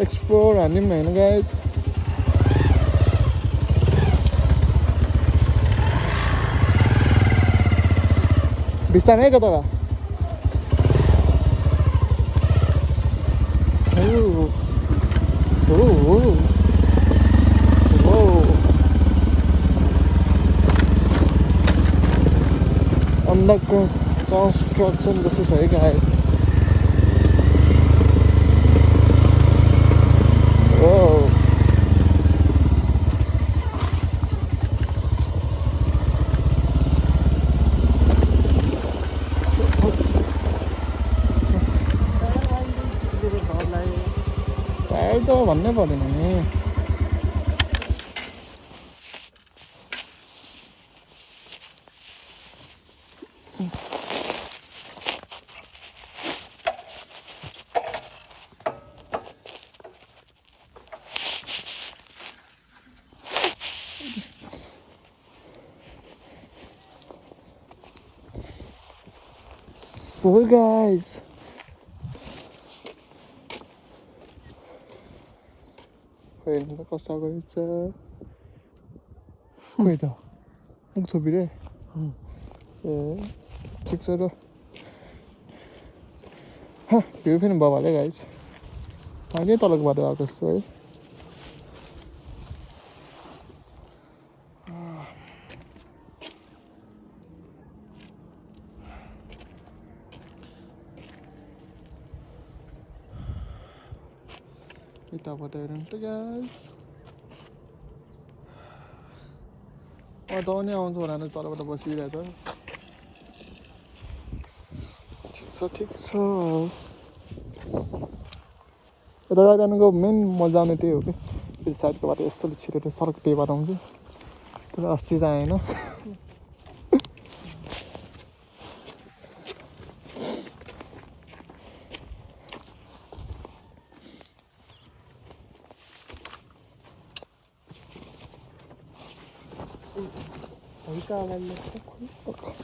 explore हान्ने पनि होइन गाइज बिस्तारै है कता अंडर कंस्ट्रक्शन जस्तो छ है गाइज टायर त भन्नै पर्दैन नि So guys, हेर्नु त कस्तो गरेछ खोइ त मुख छोपिरे ए ठिक छ र भ्यू पनि भयो भने गाइस अहिले तलको बाटो आएको छ है यताबाट हेर्नु त गाइस त नि आउँछ भनेर तलबाट बसिरहेको त ठिक छ यता जानुको मेन मजा आउने त्यही हो कि त्यो साइडको बाटो यसो छिटो सडक त्यही बाटो आउँछ तर अस्ति त आएन हल्का आवाजले